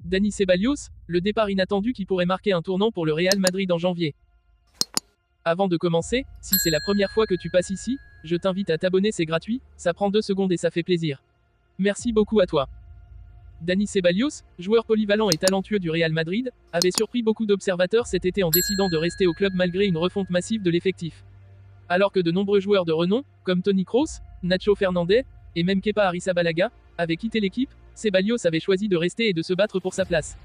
Dani Ceballos, le départ inattendu qui pourrait marquer un tournant pour le Real Madrid en janvier. Avant de commencer, si c'est la première fois que tu passes ici, je t'invite à t'abonner, c'est gratuit, ça prend 2 secondes et ça fait plaisir. Merci beaucoup à toi. Dani Ceballos, joueur polyvalent et talentueux du Real Madrid, avait surpris beaucoup d'observateurs cet été en décidant de rester au club malgré une refonte massive de l'effectif. Alors que de nombreux joueurs de renom, comme Toni Kroos, Nacho Fernandez, et même Kepa Arrizabalaga, avaient quitté l'équipe, Ceballos avait choisi de rester et de se battre pour sa place.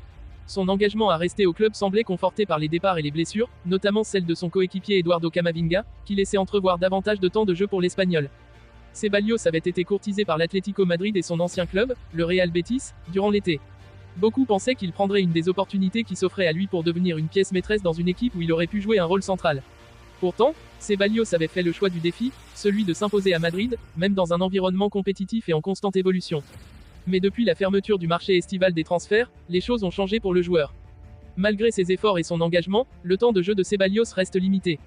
Son engagement à rester au club semblait conforté par les départs et les blessures, notamment celle de son coéquipier Eduardo Camavinga, qui laissait entrevoir davantage de temps de jeu pour l'Espagnol. Ceballos avait été courtisé par l'Atlético Madrid et son ancien club, le Real Betis, durant l'été. Beaucoup pensaient qu'il prendrait une des opportunités qui s'offraient à lui pour devenir une pièce maîtresse dans une équipe où il aurait pu jouer un rôle central. Pourtant, Ceballos avait fait le choix du défi, celui de s'imposer à Madrid, même dans un environnement compétitif et en constante évolution. Mais depuis la fermeture du marché estival des transferts, les choses ont changé pour le joueur. Malgré ses efforts et son engagement, le temps de jeu de Ceballos reste limité.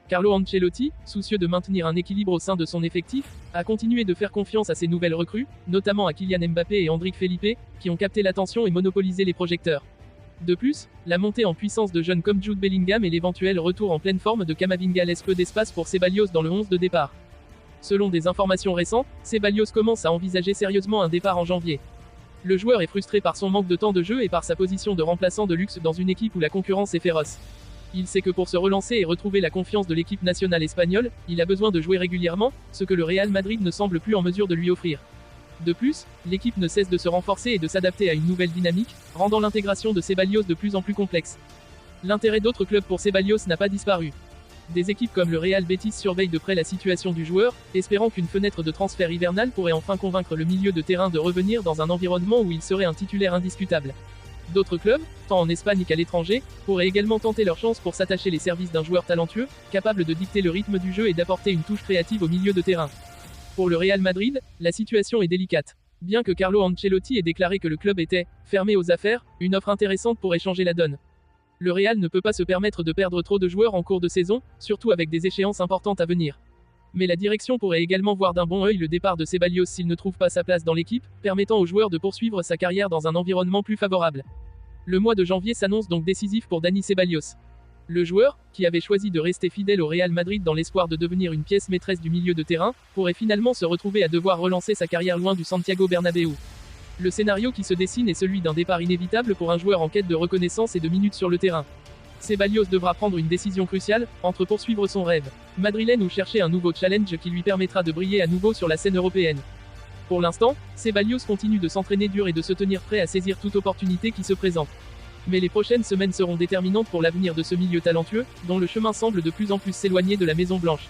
Carlo Ancelotti, soucieux de maintenir un équilibre au sein de son effectif, a continué de faire confiance à ses nouvelles recrues, notamment à Kylian Mbappé et Endrick Felipe, qui ont capté l'attention et monopolisé les projecteurs. De plus, la montée en puissance de jeunes comme Jude Bellingham et l'éventuel retour en pleine forme de Camavinga laisse peu d'espace pour Ceballos dans le 11 de départ. Selon des informations récentes, Ceballos commence à envisager sérieusement un départ en janvier. Le joueur est frustré par son manque de temps de jeu et par sa position de remplaçant de luxe dans une équipe où la concurrence est féroce. Il sait que pour se relancer et retrouver la confiance de l'équipe nationale espagnole, il a besoin de jouer régulièrement, ce que le Real Madrid ne semble plus en mesure de lui offrir. De plus, l'équipe ne cesse de se renforcer et de s'adapter à une nouvelle dynamique, rendant l'intégration de Ceballos de plus en plus complexe. L'intérêt d'autres clubs pour Ceballos n'a pas disparu. Des équipes comme le Real Betis surveillent de près la situation du joueur, espérant qu'une fenêtre de transfert hivernal pourrait enfin convaincre le milieu de terrain de revenir dans un environnement où il serait un titulaire indiscutable. D'autres clubs, tant en Espagne qu'à l'étranger, pourraient également tenter leur chance pour s'attacher les services d'un joueur talentueux, capable de dicter le rythme du jeu et d'apporter une touche créative au milieu de terrain. Pour le Real Madrid, la situation est délicate. Bien que Carlo Ancelotti ait déclaré que le club était « fermé aux affaires », une offre intéressante pourrait changer la donne. Le Real ne peut pas se permettre de perdre trop de joueurs en cours de saison, surtout avec des échéances importantes à venir. Mais la direction pourrait également voir d'un bon œil le départ de Ceballos s'il ne trouve pas sa place dans l'équipe, permettant au joueur de poursuivre sa carrière dans un environnement plus favorable. Le mois de janvier s'annonce donc décisif pour Dani Ceballos. Le joueur, qui avait choisi de rester fidèle au Real Madrid dans l'espoir de devenir une pièce maîtresse du milieu de terrain, pourrait finalement se retrouver à devoir relancer sa carrière loin du Santiago Bernabéu. Le scénario qui se dessine est celui d'un départ inévitable pour un joueur en quête de reconnaissance et de minutes sur le terrain. Ceballos devra prendre une décision cruciale, entre poursuivre son rêve madrilène ou chercher un nouveau challenge qui lui permettra de briller à nouveau sur la scène européenne. Pour l'instant, Ceballos continue de s'entraîner dur et de se tenir prêt à saisir toute opportunité qui se présente. Mais les prochaines semaines seront déterminantes pour l'avenir de ce milieu talentueux, dont le chemin semble de plus en plus s'éloigner de la Maison Blanche.